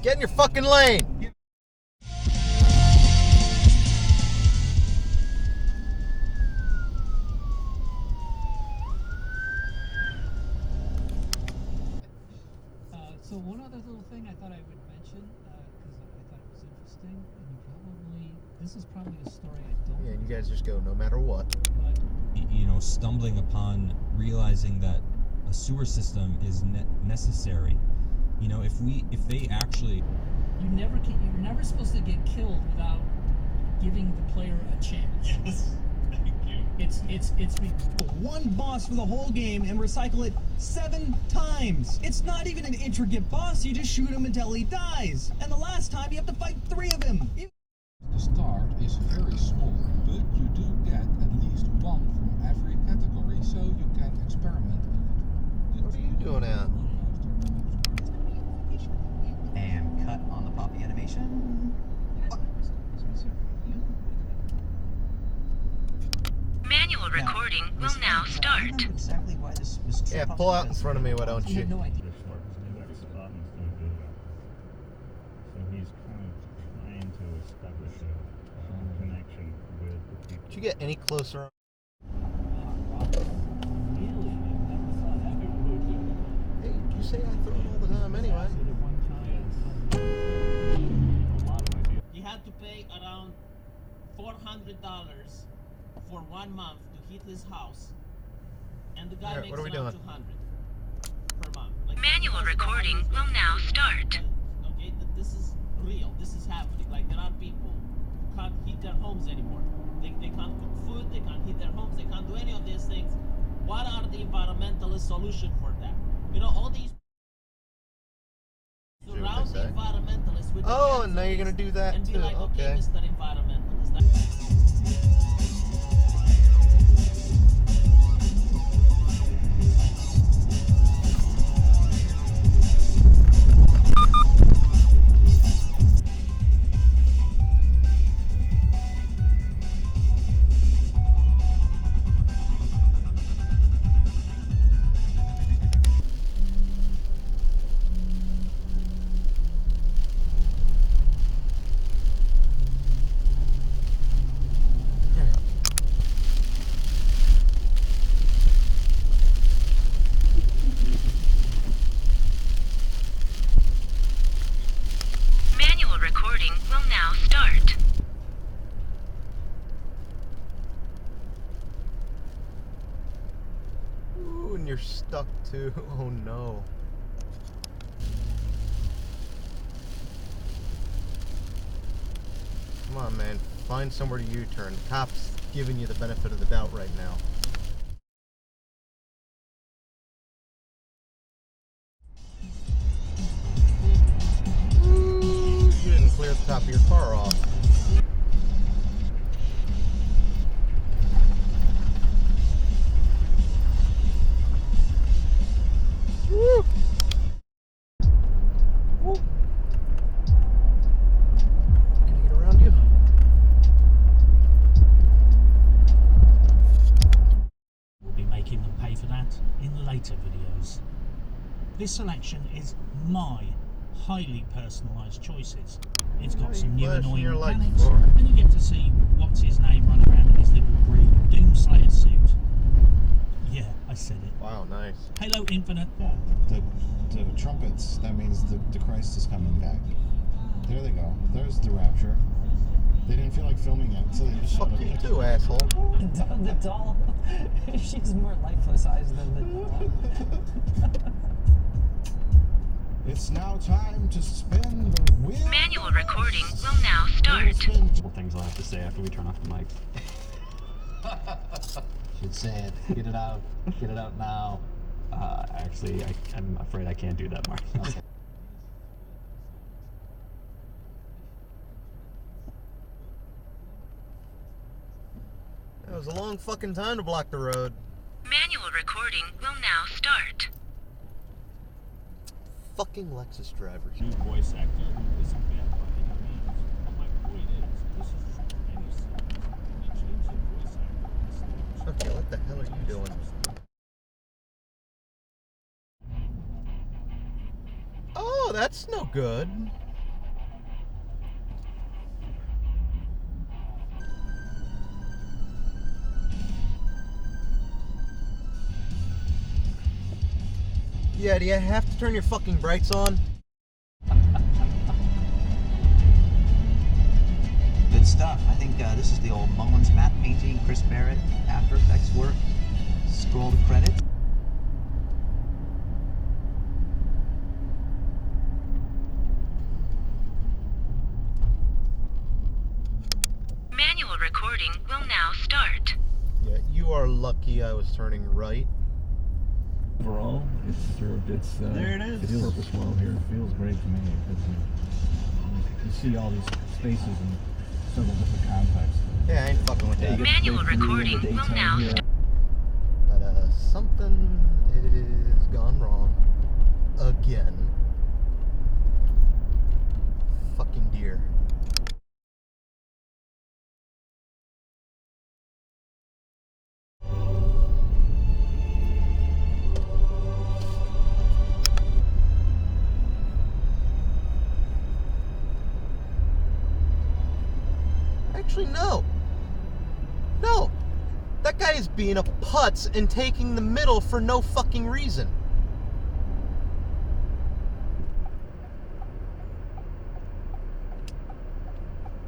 Get in your fucking lane! So one other little thing I thought I would mention, because I thought it was interesting, and this is probably a story I don't... Yeah, and you guys just go no matter what. But, you know, stumbling upon realizing that a sewer system is necessary. You know, if they actually... You're never supposed to get killed without giving the player a chance. Yes. Thank you. It's one boss for the whole game and recycle it 7 times. It's not even an intricate boss, you just shoot him until he dies. And the last time you have to fight 3 of him. The start is very small, but you do get at least 1 from every category, so you can experiment in it. What are you doing out? And cut on the poppy animation. Manual recording will now start. Exactly why this was Yeah, pull out in front of me, why don't I you? have no idea. So he's kind of trying to establish a connection with the people. Did you get any closer? Hey, did you say I throw it all the time anyway? You had to pay around $400 for 1 month to heat his house, and the guy Alright, makes what are we around doing? 200 per month. Like, Manual recording will now start. Okay, this is real. This is happening. Like, there are people who can't heat their homes anymore. They can't cook food. They can't heat their homes. They can't do any of these things. What are the environmentalist solution for that? You know, all these surround the environmentalists with Oh, and now you're gonna do that and be too. like, okay, Okay. Mr. Environmentalist. Manual recording will now start. Ooh, and you're stuck too. Oh no. Come on, man. Find somewhere to U-turn. The cop's giving you the benefit of the doubt right now. Ooh, you didn't clear the top of your car off. Woo! Woo! Can I get around you? We'll be making them pay for that in later videos. This selection is my highly personalised choices. It's got some new annoying mechanics, and you get to see what's his name running around in his little green Doomslayer suit. Yeah, I said it. Wow, nice. Halo Infinite. Yeah, the trumpets, that means the Christ is coming back. There they go. There's the rapture. They didn't feel like filming it, so they just Fuck showed up. you too, asshole. The doll, she's more life-size than the doll. It's now time to spin the wheel. Manual recording will now start. Things I'll have to say after we turn off the mic. Should say it. Get it out. Get it out now. Actually, I'm afraid I can't do that, Mark. Okay. That was a long fucking time to block the road. Manual recording will now start. Fucking Lexus drivers. New voice actor who isn't bad by any means. But my point is, this is any series. When you change the voice actor on stage. Okay, what the hell are you doing? Oh, that's no good. Yeah, do you have to turn your fucking brights on? Good stuff. I think this is the old Mullins matte painting, Chris Barrett, After Effects work. Scroll the credits. Manual recording will now start. Yeah, you are lucky I was turning right. Overall, it's served its There it is. its purpose well here. It feels great to me because you see all these spaces in several different contexts. Yeah, I ain't fucking with that. Manual recording will now start. But something is gone wrong. Again. Fucking deer. Actually, no. No. That guy is being a putz and taking the middle for no fucking reason.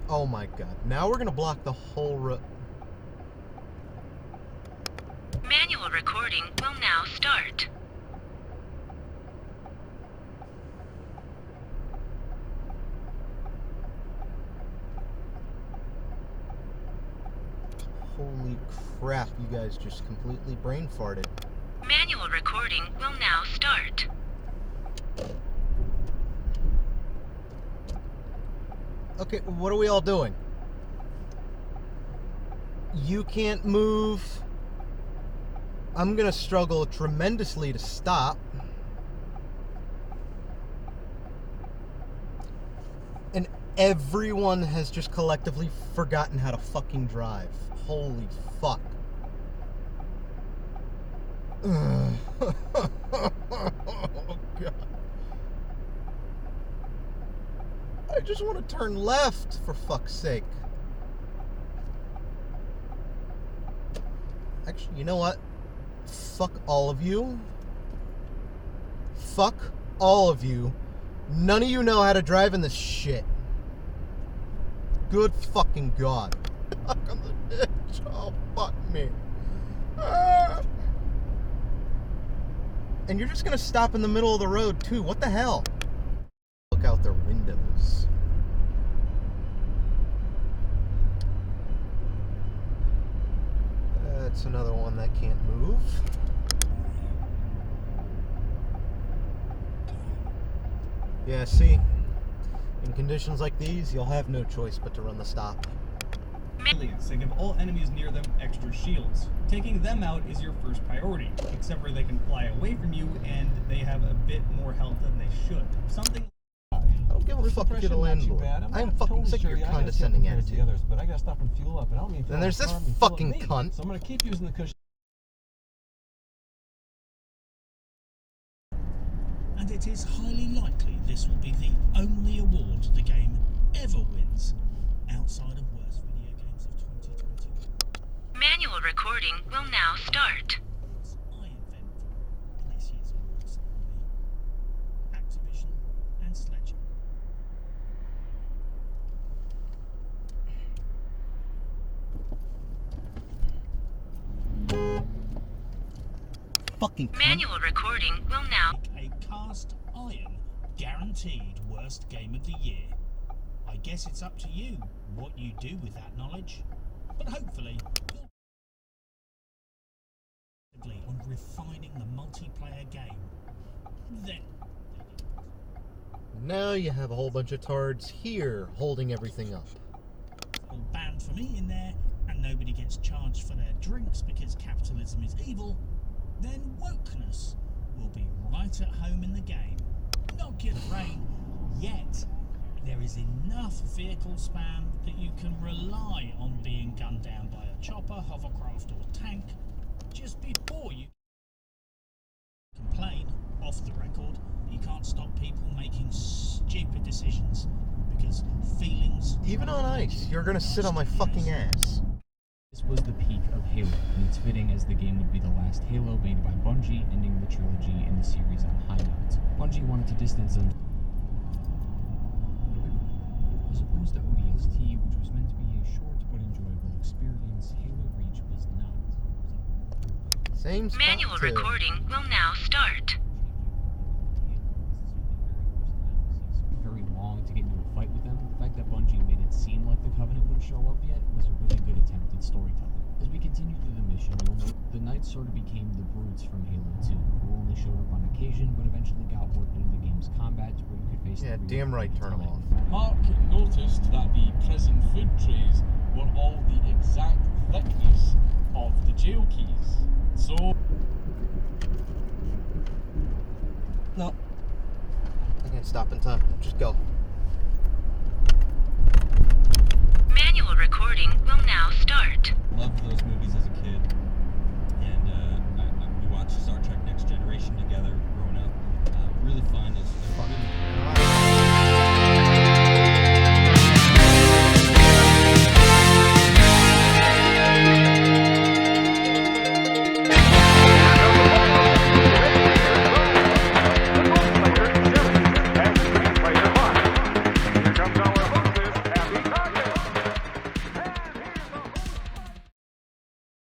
Oh my god. Now we're gonna block the whole road. Manual recording will now start. Holy crap, you guys just completely brain farted. Manual recording will now start. Okay, what are we all doing? You can't move. I'm gonna struggle tremendously to stop. And everyone has just collectively forgotten how to fucking drive. Holy fuck. Oh, God. I just want to turn left, for fuck's sake. Actually, you know what? Fuck all of you. Fuck all of you. None of you know how to drive in this shit. Good fucking God. Stuck on the ditch. Oh, fuck me. Ah. And you're just gonna stop in the middle of the road, too. What the hell? Look out their windows. That's another one that can't move. Yeah, see? In conditions like these, you'll have no choice but to run the stop. Aliens, and give all enemies near them extra shields. Taking them out is your first priority, except for they can fly away from you and they have a bit more health than they should. Something. I don't give a fuck if you're the landlord. I'm fucking sick of your condescending attitude. Others, but I gotta stop and fuel up, and I don't mean. Then there's this fucking cunt. So I'm gonna keep using the cushion. And it is highly likely this will be the only award the game ever wins, outside of worst video games of 2021. Manual recording will now start. I invent in this year's awards ceremony, Activision and Sledgehammer. Fucking cunt. Manual recording will now. A cast iron guaranteed worst game of the year. I guess it's up to you what you do with that knowledge, but hopefully you'll on refining the multiplayer game. Then Now you have a whole bunch of tards here holding everything up. all banned for me in there, and nobody gets charged for their drinks because capitalism is evil, then wokeness will be right at home in the game. Not good rain, yet there is enough vehicle spam that you can rely on being gunned down by a chopper, hovercraft or tank just before you complain, off the record, you can't stop people making stupid decisions because feelings... Even on ice, you're gonna sit on my fucking ass. This was the peak of Halo, and it's fitting as the game would be the last Halo made by Bungie, ending the trilogy in the series on a high note. Bungie wanted to distance them as opposed to ODST, which was meant to be a short but enjoyable experience. Halo Reach was not. Same spot Manual too. recording will now start. Very long to get into a fight with them. The fact that Bungie made it seem like the Covenant wouldn't show up yet was a really good attempt at storytelling. As we continue through the mission, you'll note the Knights sort of became the brutes from Halo 2, who only showed up on occasion, but eventually got worked into the game's combat where you could face Yeah, them damn right, turn them off. Mark noticed that the prison food trays were all the exact thickness of the jail keys. So... No. I can't stop in time. Just go.